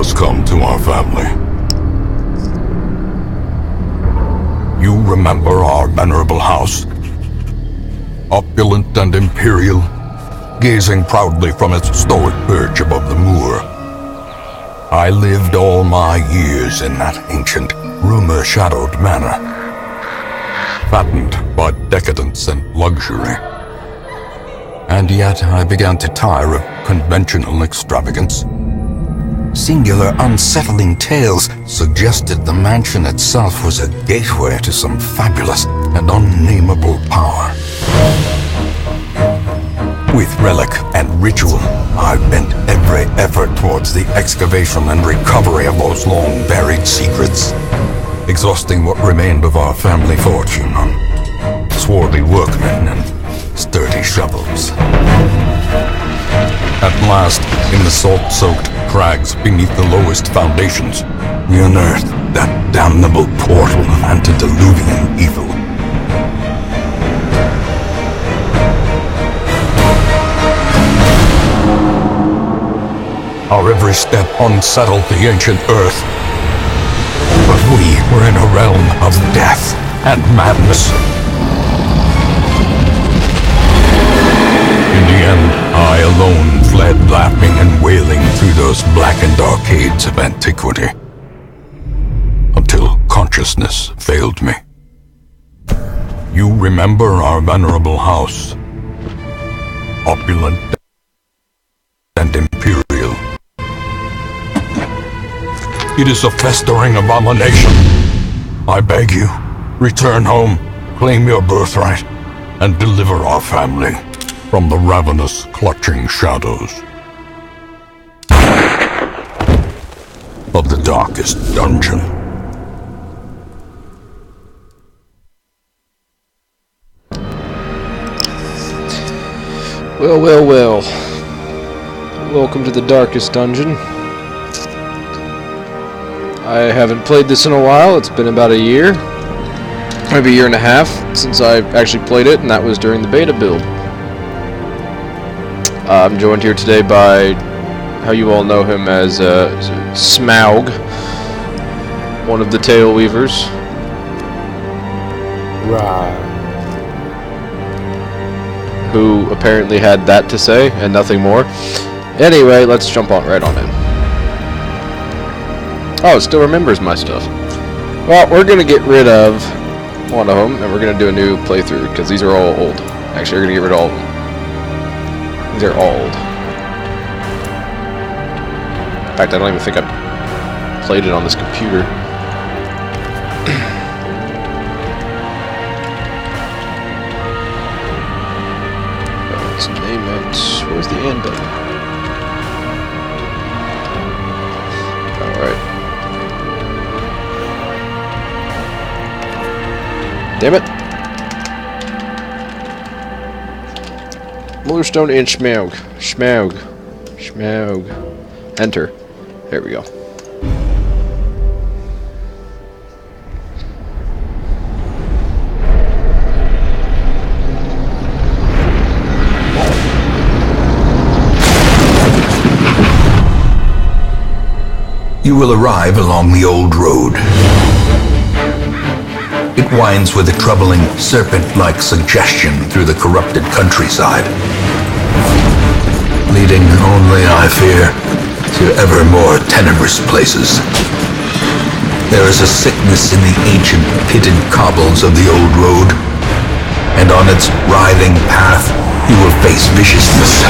has come to our family. You remember our venerable house? Opulent and imperial, gazing proudly from its stoic perch above the moor. I lived all my years in that ancient, rumor-shadowed manor, fattened by decadence and luxury. And yet I began to tire of conventional extravagance. Singular, unsettling tales suggested the mansion itself was a gateway to some fabulous and unnameable power. With relic and ritual, I bent every effort towards the excavation and recovery of those long-buried secrets, exhausting what remained of our family fortune on swarthy workmen and sturdy shovels. At last, in the salt-soaked crags beneath the lowest foundations, we unearthed that damnable portal of antediluvian evil. Our every step unsettled the ancient earth, but we were in a realm of death and madness. In the end, I alone fled laughing and wailing through those blackened arcades of antiquity, until consciousness failed me. You remember our venerable house, opulent and imperial. It is a festering abomination. I beg you, return home, claim your birthright, and deliver our family from the ravenous, clutching shadows of the darkest dungeon. Well, well, well. Welcome to the darkest dungeon. I haven't played this in a while. It's been about a year, maybe a year and a half since I actually played it, and that was during the beta build. I'm joined here today by how you all know him as Smaawg, one of the Tail Weavers. Right. Who apparently had that to say and nothing more. Anyway, let's jump right on in. Oh, it still remembers my stuff. Well, we're going to get rid of one of them, and we're going to do a new playthrough, because these are all old. Actually, we're going to get rid of all of them. These are all old. In fact, I don't even think I played it on this computer. Let's name it. Where's the end button? Alright. Damn it. Mullerstone and Smaawg. Smaawg. Enter. There we go. You will arrive along the old road. It winds with a troubling, serpent-like suggestion through the corrupted countryside, leading only, I fear, to ever more tenebrous places. There is a sickness in the ancient, pitted cobbles of the old road, and on its writhing path you will face viciousness,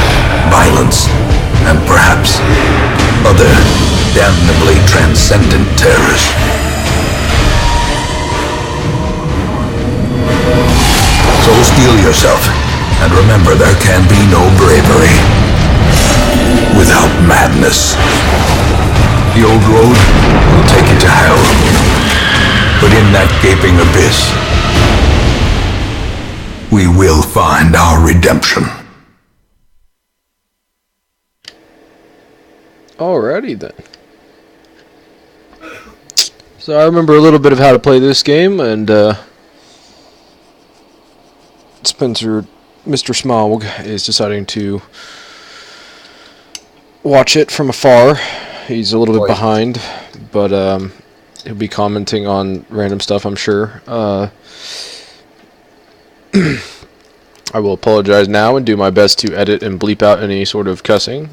violence, and perhaps other damnably transcendent terrors. So steel yourself, and remember there can be no bravery without madness. The old road will take you to hell, but in that gaping abyss, we will find our redemption. Alrighty then. So I remember a little bit of how to play this game, and Mr. Smaawg is deciding to watch it from afar. He's a little bit behind, but he'll be commenting on random stuff, I'm sure. I will apologize now and do my best to edit and bleep out any sort of cussing.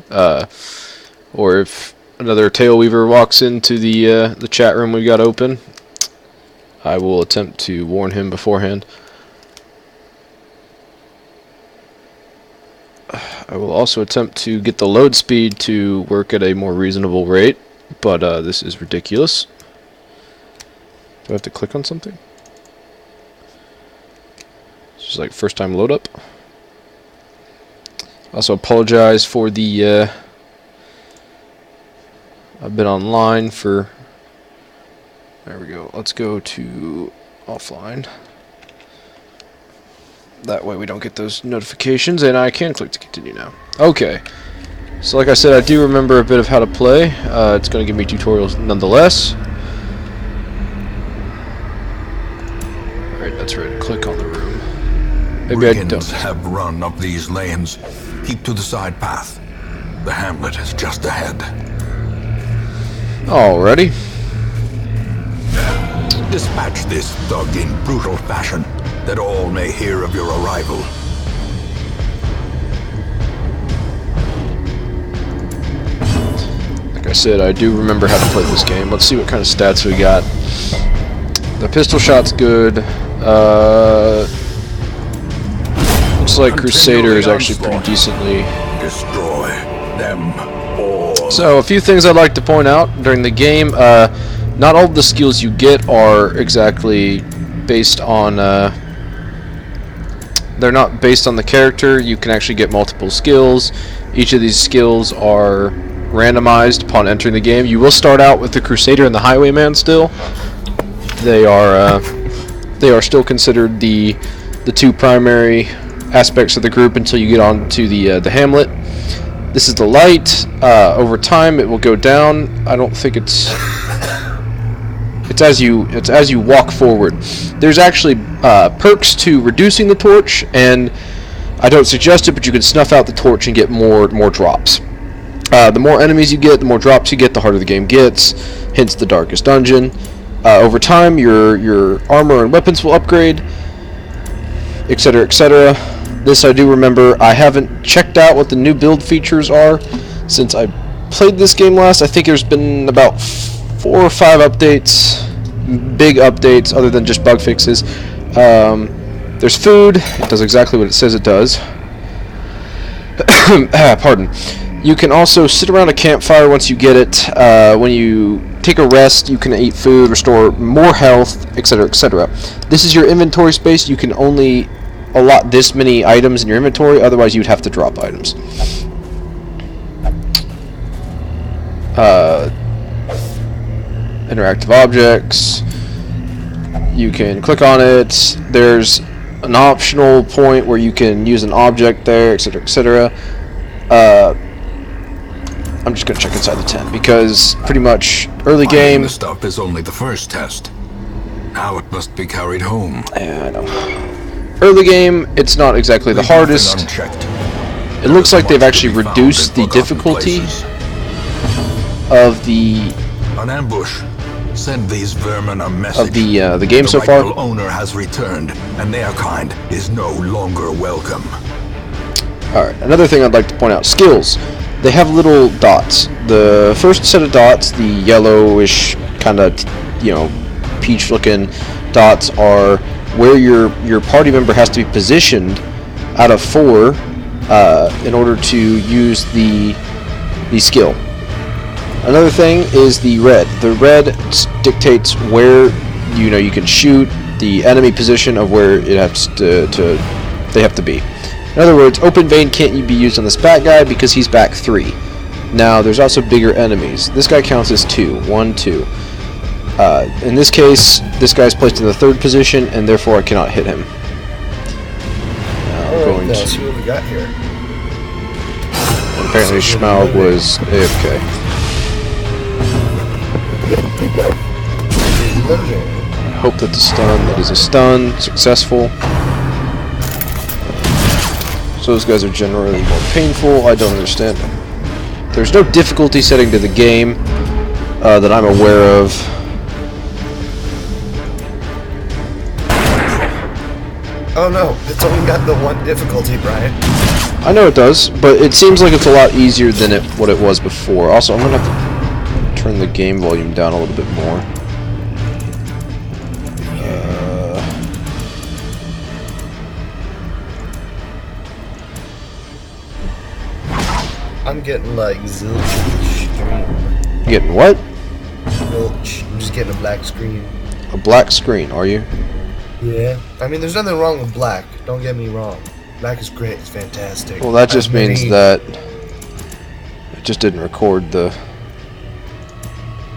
Or if another tail weaver walks into the chat room we got open, I will attempt to warn him beforehand. I will also attempt to get the load speed to work at a more reasonable rate, but this is ridiculous. Do I have to click on something? This is like first time load up. Also apologize for the I've been online for, there we go, let's go to offline. That way we don't get those notifications, and I can click to continue now. Okay, so like I said, I do remember a bit of how to play. It's going to give me tutorials nonetheless. Alright, that's right, click on the room. Maybe I don't. Have run up these lanes. Keep to the side path. The hamlet is just ahead. Alrighty. Dispatch this thug in brutal fashion, that all may hear of your arrival. Like I said, I do remember how to play this game. Let's see what kind of stats we got. The pistol shot's good. Looks like Crusader is actually pretty decently. Destroy them all. So, a few things I'd like to point out during the game. Not all of the skills you get are exactly based on, they're not based on the character. You can actually get multiple skills. Each of these skills are randomized upon entering the game. You will start out with the Crusader and the Highwayman still. They are still considered the two primary aspects of the group until you get on to the hamlet. This is the light. Over time it will go down. I don't think it's as you walk forward. There's actually perks to reducing the torch, and I don't suggest it, but you can snuff out the torch and get more drops. The more enemies you get, the more drops you get, the harder the game gets, hence the darkest dungeon. Over time, your armor and weapons will upgrade, etc., etc. This I do remember. I haven't checked out what the new build features are since I played this game last. I think there's been about 4 or 5 updates, big updates, other than just bug fixes. There's food. It does exactly what it says it does. Pardon. You can also sit around a campfire once you get it. When you take a rest, you can eat food, restore more health, etc., etc. This is your inventory space. You can only allot this many items in your inventory, otherwise you'd have to drop items. Interactive objects. You can click on it. There's an optional point where you can use an object there, etc., etc. I'm just gonna check inside the tent because pretty much early game. The stuff is only the first test. Now it must be carried home. Yeah, I know. Early game, it's not exactly the hardest. It looks like they've actually reduced the difficulty of an ambush. Send these vermin a message. Of the game so far. The rightful owner has returned, and their kind is no longer welcome. Alright, another thing I'd like to point out. Skills. They have little dots. The first set of dots, the yellowish kind of, peach-looking dots, are where your party member has to be positioned out of 4 in order to use the skill. Another thing is the red. The red dictates where you can shoot, the enemy position of where it has they have to be. In other words, open vein can't be used on this bat guy because he's back 3. Now there's also bigger enemies. This guy counts as 2. 1, 2. In this case, this guy's placed in the 3rd position, and therefore I cannot hit him. Let's see what we got here. Apparently Smaawg was AFK. I hope that the stun, that is a stun, successful. So those guys are generally more painful. I don't understand There's no difficulty setting to the game that I'm aware of. Oh no, it's only got the one difficulty, Brian. I know it does, but it seems like it's a lot easier than what it was before. Also, I'm gonna have to turn the game volume down a little bit more. I'm getting like zilch stream. Getting what? Zilch. I'm just getting a black screen. A black screen, are you? Yeah. I mean, there's nothing wrong with black. Don't get me wrong. Black is great. It's fantastic. Well, that just means that it just didn't record the...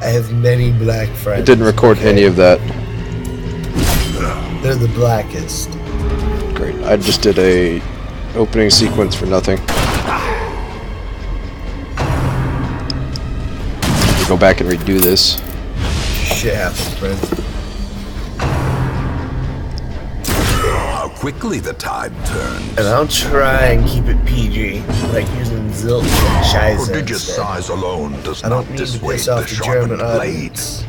I have many black friends. It didn't record any of that. They're the blackest. Great. I just did a opening sequence for nothing. Go back and redo this. Shit happens, friend. How quickly the tide turns. And I'll try and keep it PG, like using zilch and scheiße. Prodigious size alone does I not don't need to dissuade piss the off the sharpened German blade. audience.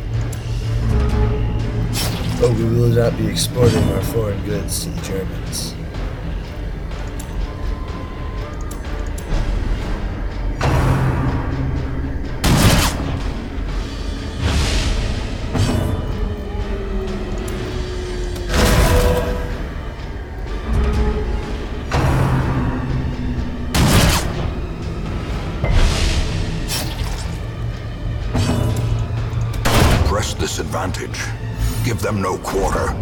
But we will not be exporting our foreign goods to the Germans. Press this advantage. Give them no quarter.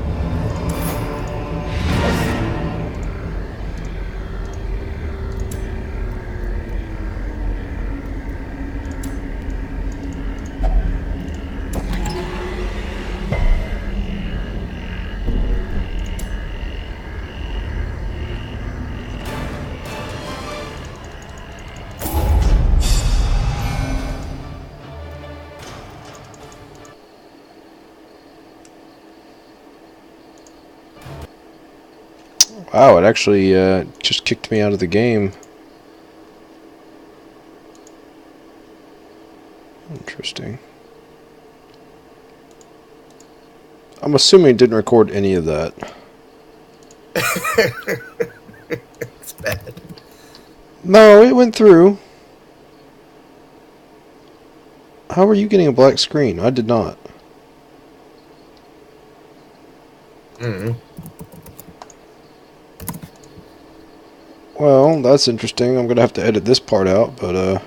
Wow, it actually just kicked me out of the game. Interesting. I'm assuming it didn't record any of that. It's bad. No, it went through. How are you getting a black screen? I did not. Well, that's interesting. I'm gonna have to edit this part out, but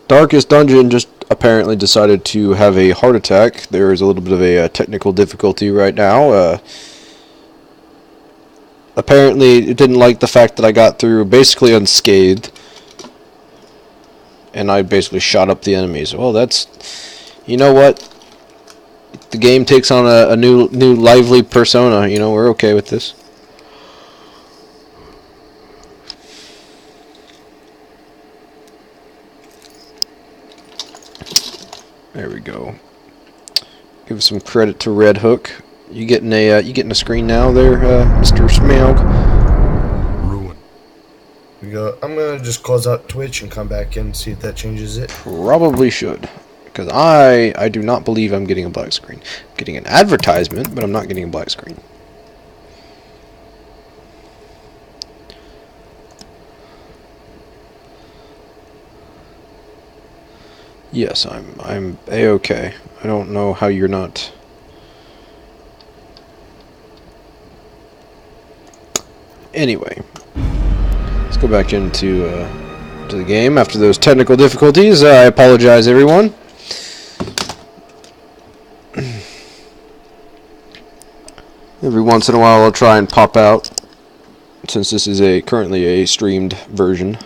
Darkest Dungeon just apparently decided to have a heart attack. There is a little bit of a technical difficulty right now. Apparently, it didn't like the fact that I got through basically unscathed, and I basically shot up the enemies. Well, that's, you know what? The game takes on a new lively persona. You know, we're okay with this. There we go. Give some credit to Red Hook. You getting a screen now there, Mr. Smaawg? Ruin. I'm gonna just close out Twitch and come back in and see if that changes it. Probably should. Because I do not believe I'm getting a black screen. I'm getting an advertisement, but I'm not getting a black screen. Yes, I'm A-okay. I don't know how you're not. Anyway, let's go back into to the game after those technical difficulties. I apologize, everyone. Every once in a while I'll try and pop out, since this is currently a streamed version.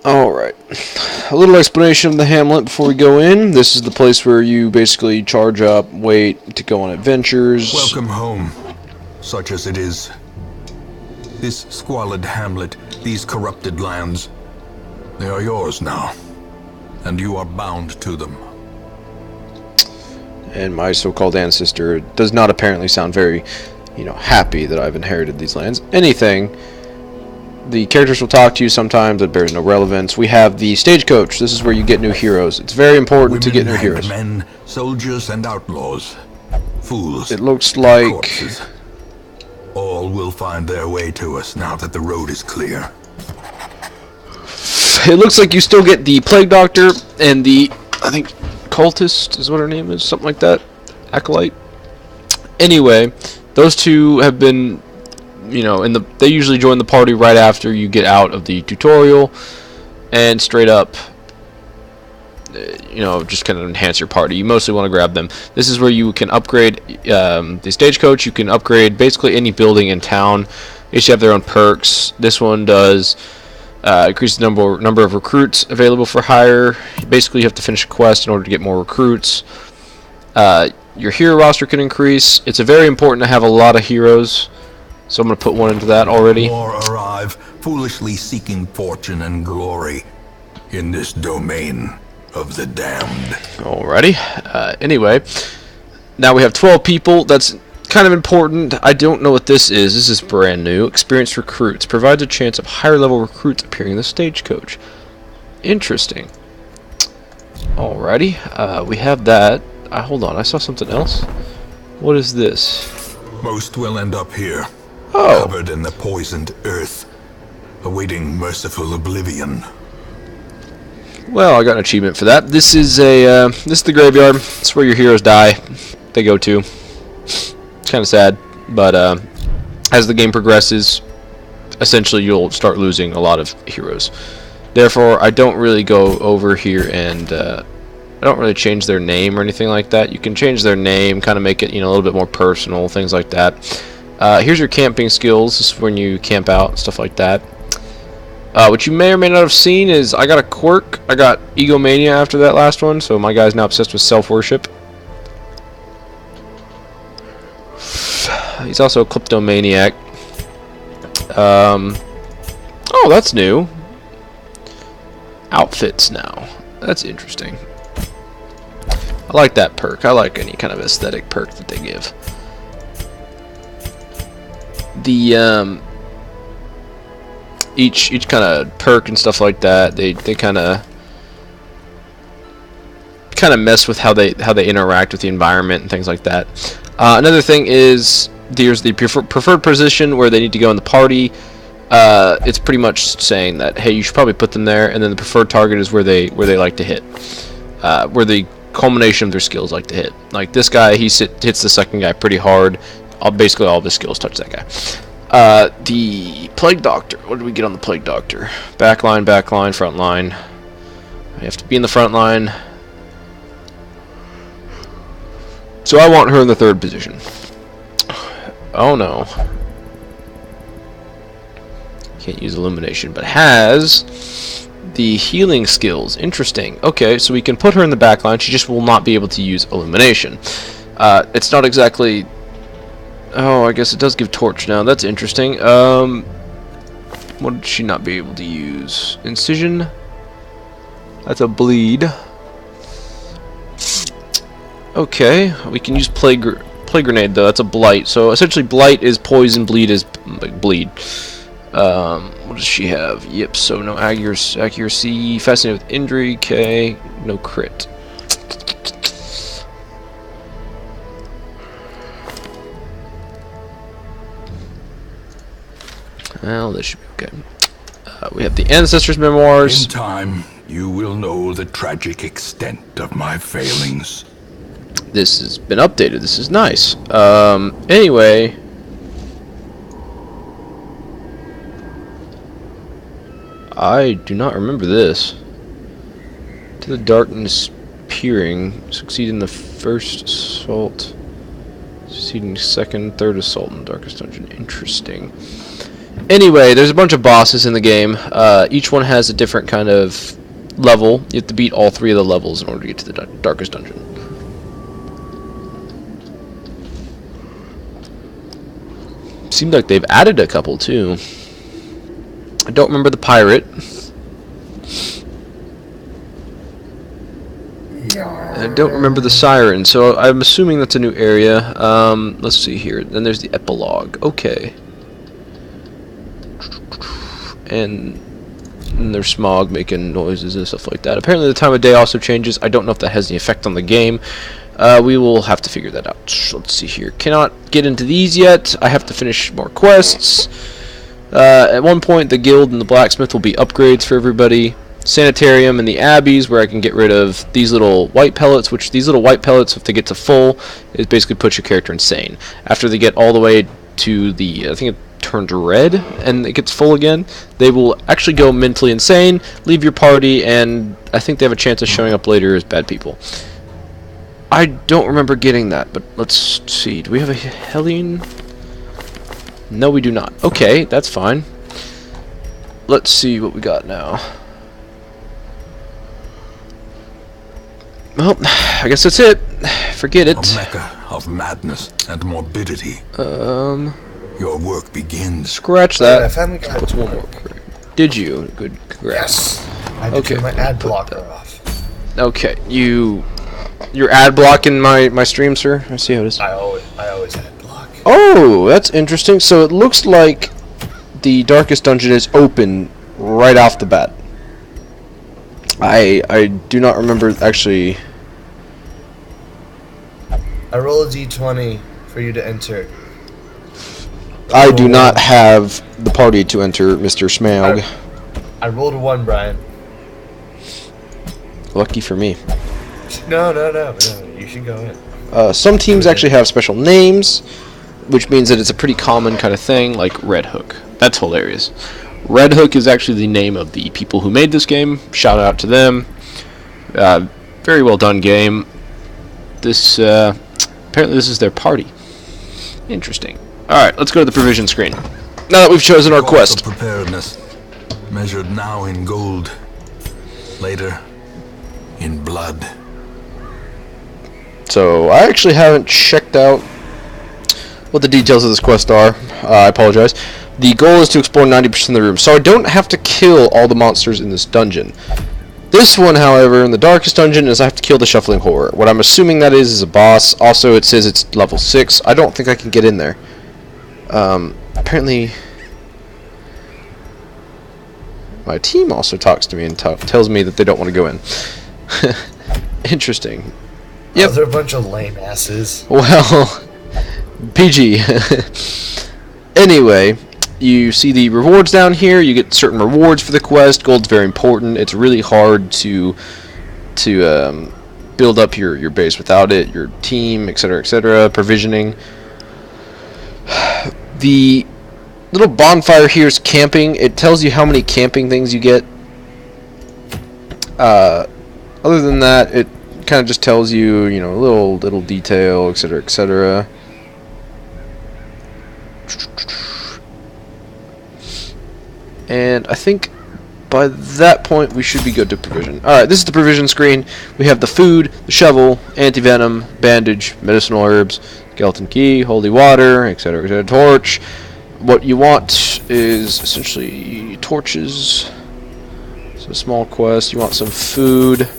Alright. a little explanation of the hamlet before we go in. This is the place where you basically charge up, wait to go on adventures. Welcome home, such as it is. This squalid hamlet, these corrupted lands, they are yours now, and you are bound to them. And my so-called ancestor does not apparently sound very, happy that I've inherited these lands. Anything. The characters will talk to you sometimes, that bears no relevance. We have the stagecoach. This is where you get new heroes. It's very important to get new heroes. Men, soldiers, and outlaws. Fools. It looks like... corpses. All will find their way to us now that the road is clear. It looks like you still get the Plague Doctor and the, I think, Cultist is what her name is. Something like that. Acolyte. Anyway, those two have been... they usually join the party right after you get out of the tutorial, and straight up, just kind of enhance your party. You mostly want to grab them. This is where you can upgrade the stagecoach. You can upgrade basically any building in town. They each have their own perks. This one does increase the number of recruits available for hire. Basically, you have to finish a quest in order to get more recruits. Your hero roster can increase. It's very important to have a lot of heroes. So I'm going to put one into that already. More arrive, foolishly seeking fortune and glory in this domain of the damned. Alrighty. Anyway, now we have 12 people. That's kind of important. I don't know what this is. This is brand new. Experienced recruits. Provides a chance of higher level recruits appearing in the stagecoach. Interesting. Alrighty. We have that. Hold on. I saw something else. What is this? Most will end up here. Oh. Covered in the poisoned earth, awaiting merciful oblivion. Well, I got an achievement for that. This is the graveyard. It's where your heroes die. They go to. It's kind of sad, but as the game progresses, essentially you'll start losing a lot of heroes. Therefore, I don't really go over here and I don't really change their name or anything like that. You can change their name, kind of make it a little bit more personal, things like that. Here's your camping skills. This is when you camp out, stuff like that. What you may or may not have seen is I got a quirk. I got egomania after that last one, so my guy's now obsessed with self-worship. He's also a kleptomaniac. Oh, that's new. Outfits now. That's interesting. I like that perk. I like any kind of aesthetic perk that they give. The each kind of perk and stuff like that, they kind of mess with how they interact with the environment and things like that. Another thing is there's the preferred position where they need to go in the party. It's pretty much saying that, hey, you should probably put them there, and then the preferred target is where they like to hit, where the culmination of their skills like to hit. Like this guy, he hits the second guy pretty hard. Basically all of his skills touch that guy. The Plague Doctor. What did we get on the Plague Doctor? Backline, front line. We have to be in the front line. So I want her in the third position. Oh no. Can't use illumination, but has the healing skills. Interesting. Okay, so we can put her in the back line. She just will not be able to use illumination. It's not exactly... Oh, I guess it does give torch now. That's interesting. What did she not be able to use? Incision. That's a bleed. Okay, we can use plague grenade though. That's a blight. So essentially, blight is poison. Bleed is like bleed. What does she have? Yep. So no accuracy. Fascinated with injury. Okay. No crit. Well, this should be okay. We have the Ancestors' Memoirs. In time, you will know the tragic extent of my failings. This has been updated. This is nice. Anyway. I do not remember this. To the darkness peering. Succeed in the first assault. Succeed in second, third assault in the darkest dungeon. Interesting. Anyway, there's a bunch of bosses in the game. Each one has a different kind of level, you have to beat all 3 of the levels in order to get to the darkest dungeon. Seemed like they've added a couple too. I don't remember the pirate. I don't remember the siren, so I'm assuming that's a new area. Let's see here. Then there's the epilogue. Okay. And there's Smaawg making noises and stuff like that. Apparently the time of day also changes. I don't know if that has any effect on the game. We will have to figure that out. Let's see here. Cannot get into these yet. I have to finish more quests. At one point, the guild and the blacksmith will be upgrades for everybody. Sanitarium and the abbeys, where I can get rid of these little white pellets, which these little white pellets, if they get to full, it basically puts your character insane. After they get all the way to the, I think it turns red, and it gets full again, they will actually go mentally insane, leave your party, and I think they have a chance of showing up later as bad people. I don't remember getting that, but let's see. Do we have a Helene? No, we do not. Okay, that's fine. Let's see what we got now. Well, I guess that's it. Forget it. A mecca of madness and morbidity. Your work begins. Scratch that. I finally got What's one more? Did you? Good. Congrats. Yes. I had to turn my ad blocker off. Okay, you're ad blocking my stream, sir. I see how it is. I always ad block. Oh, that's interesting. So it looks like the darkest dungeon is open right off the bat. I do not remember actually. I roll a d20 for you to enter. I do not have the party to enter, Mr. Smaawg. I rolled a 1, Brian. Lucky for me. No. You should go in. Some teams actually have special names, which means that it's a pretty common kind of thing, like Red Hook. That's hilarious. Red Hook is actually the name of the people who made this game. Shout out to them. Very well done game. This apparently this is their party. Interesting. Alright, let's go to the provision screen. Now that we've chosen our quest. Of preparedness, measured now in gold, later in blood. So, I actually haven't checked out what the details of this quest are. I apologize. The goal is to explore 90% of the room, so I don't have to kill all the monsters in this dungeon. This one, however, in the darkest dungeon, is I have to kill the Shuffling Horror. What I'm assuming that is a boss. Also, it says it's level 6. I don't think I can get in there. Apparently, my team also talks to me and tells me that they don't want to go in. Interesting. Yep. Oh, they're a bunch of lame asses. Well, PG. Anyway, you see the rewards down here. You get certain rewards for the quest. Gold's very important. It's really hard to build up your base without it. Your team, etc., etc. Provisioning. The little bonfire here is camping. It tells you how many camping things you get. Other than that, it kind of just tells you, a little detail, etc., etc. And I think by that point we should be good to provision. Alright, this is the provision screen. We have the food, the shovel, anti-venom, bandage, medicinal herbs, skeleton key, holy water, etc., etc., torch. What you want is essentially torches. It's a small quest. You want some food.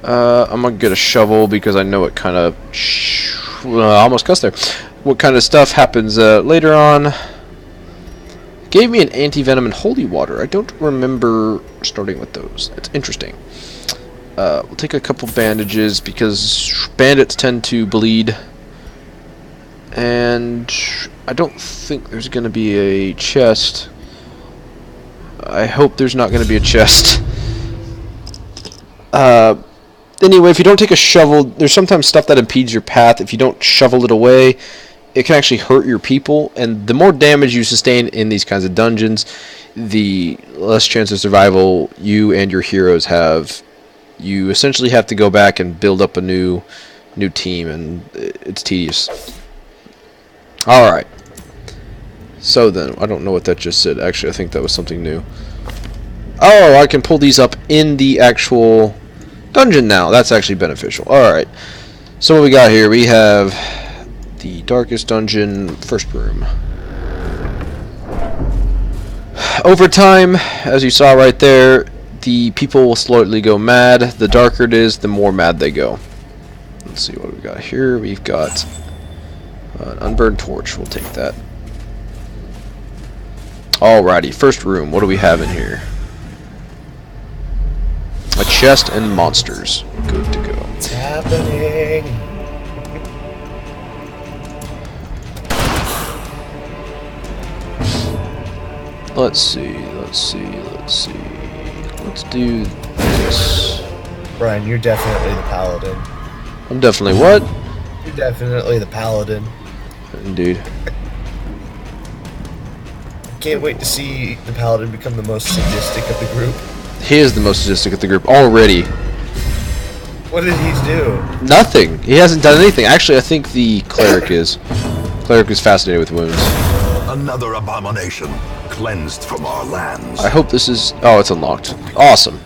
I'm gonna get a shovel because I know it kind of almost cussed there. What kind of stuff happens later on. Gave me an anti-venom and holy water. I don't remember starting with those. It's interesting. We'll take a couple bandages because bandits tend to bleed. And I don't think there's going to be a chest. I hope there's not going to be a chest. Anyway, if you don't take a shovel, there's sometimes stuff that impedes your path. If you don't shovel it away, it can actually hurt your people. And the more damage you sustain in these kinds of dungeons, the less chance of survival you and your heroes have. You essentially have to go back and build up a new team, and it's tedious. Alright. So then, I don't know what that just said. Actually, I think that was something new. Oh, I can pull these up in the actual dungeon now. That's actually beneficial. Alright. So what we got here? We have the darkest dungeon, first room. Over time, as you saw right there, the people will slowly go mad. The darker it is, the more mad they go. Let's see what we got here. We've got an unburned torch. We'll take that. Alrighty, first room. What do we have in here? A chest and monsters. Good to go. What's happening? Let's see. Let's do this. Brian, you're definitely the paladin. I'm definitely what? You're definitely the paladin. Indeed. Can't wait to see the paladin become the most sadistic of the group. He is the most sadistic of the group already. What did he do? Nothing. He hasn't done anything. Actually, I think the cleric is. Cleric is fascinated with wounds. Another abomination cleansed from our lands. I hope this is... Oh, it's unlocked. Awesome.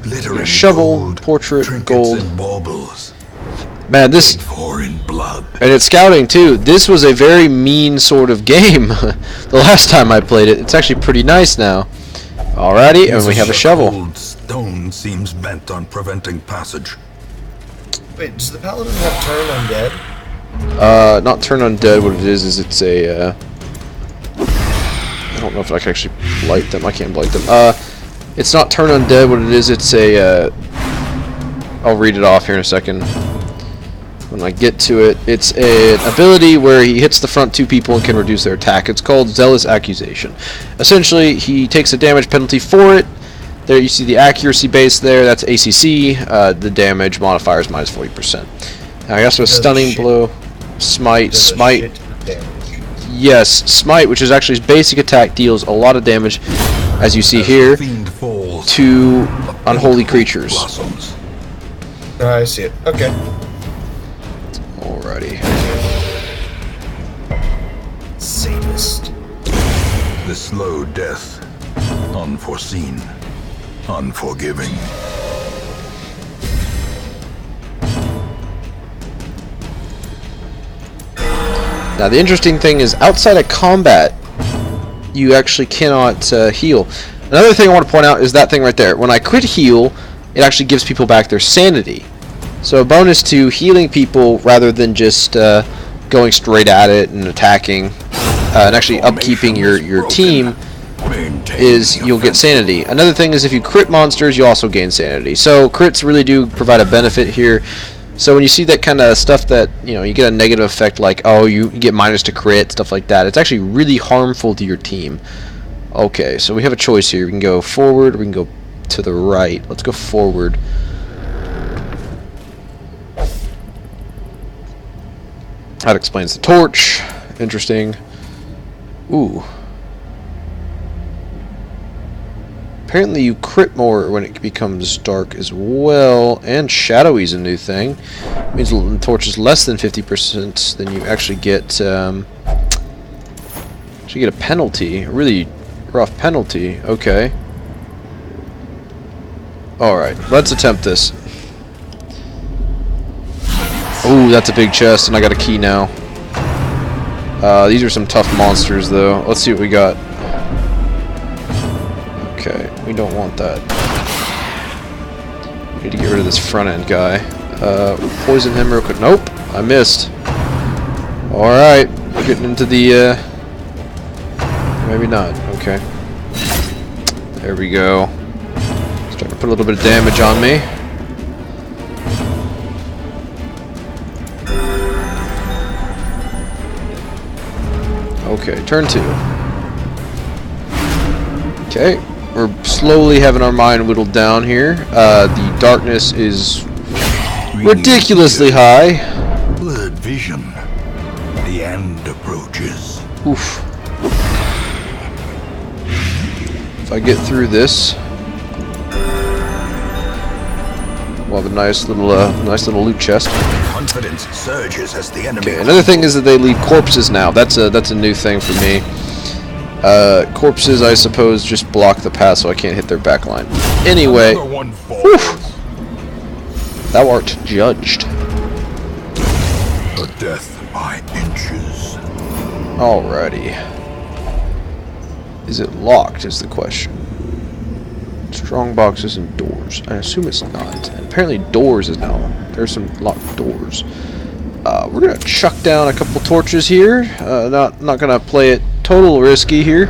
Glittering shovel, gold, portrait, trinkets gold. and baubles. Man, this... For in blood. And it's scouting, too. This was a very mean sort of game the last time I played it. It's actually pretty nice now. Alrighty, and we have a shovel. Old stone seems bent on preventing passage. Wait, does the paladin have turn undead? Not turn undead. What it is it's a, I don't know if I can actually blight them. I can't blight them. It's not turn undead. What it is, it's a, I'll read it off here in a second. When I get to it, it's an ability where he hits the front two people and can reduce their attack. It's called Zealous Accusation. Essentially, he takes a damage penalty for it. There you see the accuracy base there. That's ACC. The damage modifier is minus 40%. Now, I also a stunning blow, smite. Yes, smite, which is actually his basic attack, deals a lot of damage, as you see here, to unholy creatures. Oh, I see it. Okay. Alrighty. Sadist. The slow death, unforeseen, unforgiving. Now the interesting thing is, outside of combat, you actually cannot heal. Another thing I want to point out is that thing right there. When I quit heal, it actually gives people back their sanity. So a bonus to healing people rather than just going straight at it and attacking, and actually upkeeping your team, is you'll get sanity. Another thing is if you crit monsters, you also gain sanity. So crits really do provide a benefit here. So when you see that kind of stuff that, you know, you get a negative effect like, oh, you get minus to crit, stuff like that, it's actually really harmful to your team. Okay, so we have a choice here. We can go forward or we can go to the right. Let's go forward. That explains the torch. Interesting. Ooh. Apparently you crit more when it becomes dark as well, and shadowy is a new thing. It means the torch is less than 50%, then you actually get a penalty, a really rough penalty. Okay. Alright, let's attempt this. Ooh, that's a big chest, and I got a key now. These are some tough monsters, though. Let's see what we got. Okay, we don't want that. We need to get rid of this front end guy. Poison him real quick. Nope, I missed. Alright, we're getting into the, maybe not. Okay. There we go. Starting to put a little bit of damage on me. Okay, turn 2. Okay, we're slowly having our mind whittled down here. The darkness is ridiculously high. Blurred vision. The end approaches. Oof. If I get through this, we'll have a nice little loot chest. Confidence surges as the enemy. Okay, another thing is that they leave corpses now. That's a new thing for me. Corpses, I suppose, just block the path so I can't hit their back line. Anyway, thou art judged. A death by inches. Alrighty. Is it locked is the question. Strong boxes and doors. I assume it's not. And apparently doors is now. There's some locked doors. We're gonna chuck down a couple torches here. Not gonna play it total risky here.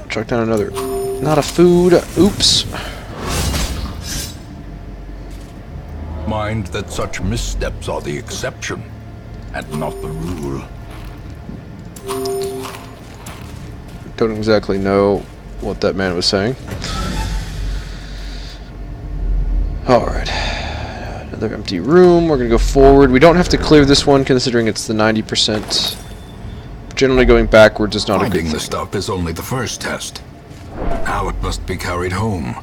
Chuck down another. Not a food. Oops. Mind that such missteps are the exception, and not the rule. Don't exactly know what that man was saying. Alright. Another empty room. We're going to go forward. We don't have to clear this one considering it's the 90%. Generally going backwards is not a good Finding thing. the stuff is only the first test. Now it must be carried home.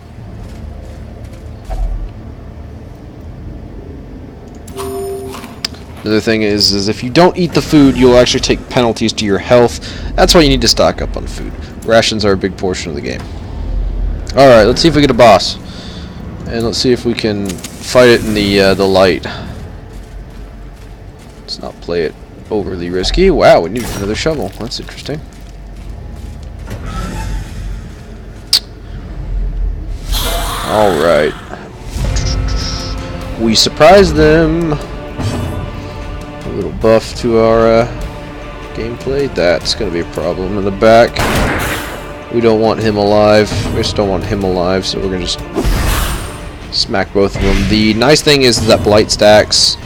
Another thing is if you don't eat the food, you'll actually take penalties to your health. That's why you need to stock up on food. Rations are a big portion of the game. Alright, let's see if we get a boss. And let's see if we can fight it in the light. Let's not play it overly risky. Wow, we need another shovel. That's interesting. Alright. We surprised them. A little buff to our gameplay. That's going to be a problem in the back. We don't want him alive. We just don't want him alive, so we're going to just smack both of them. The nice thing is that blight stacks,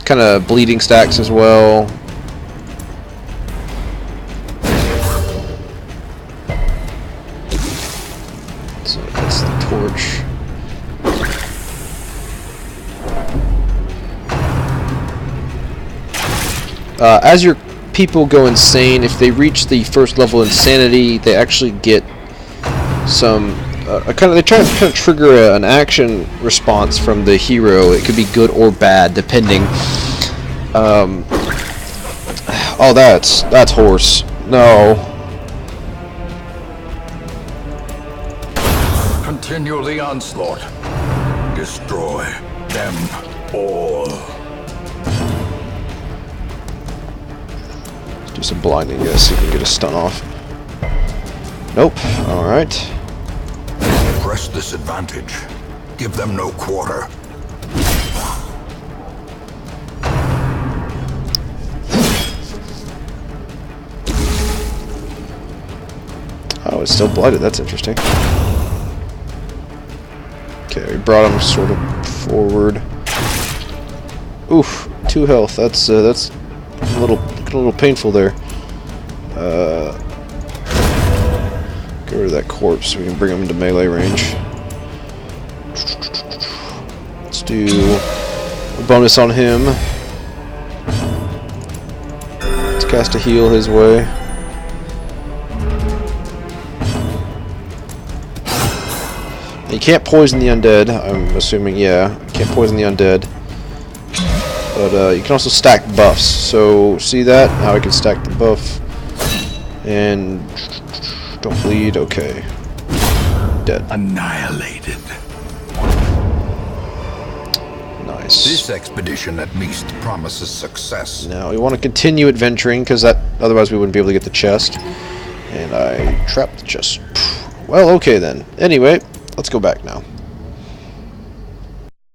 kind of bleeding stacks as well. So that's the torch. As your people go insane, if they reach the first level insanity, they actually get some they try to trigger an action response from the hero. It could be good or bad, depending. Oh, that's horse. No. Continue the onslaught. Destroy them all. Let's do some blinding, yes, so we can get a stun off. Nope. Alright. Press this advantage. Give them no quarter. Oh, it's still blighted. That's interesting. Okay, we brought him sort of forward. Oof, 2 health. That's a little painful there. Get rid of that corpse so we can bring him into melee range. Let's do a bonus on him. Let's cast a heal his way. You can't poison the undead, I'm assuming, yeah. You can't poison the undead. But you can also stack buffs. So, see that? How I can stack the buff. And don't bleed, okay. Dead. Annihilated. Nice. This expedition at least promises success. Now we want to continue adventuring because otherwise we wouldn't be able to get the chest. And I trapped the chest. Well, okay then. Anyway, let's go back now.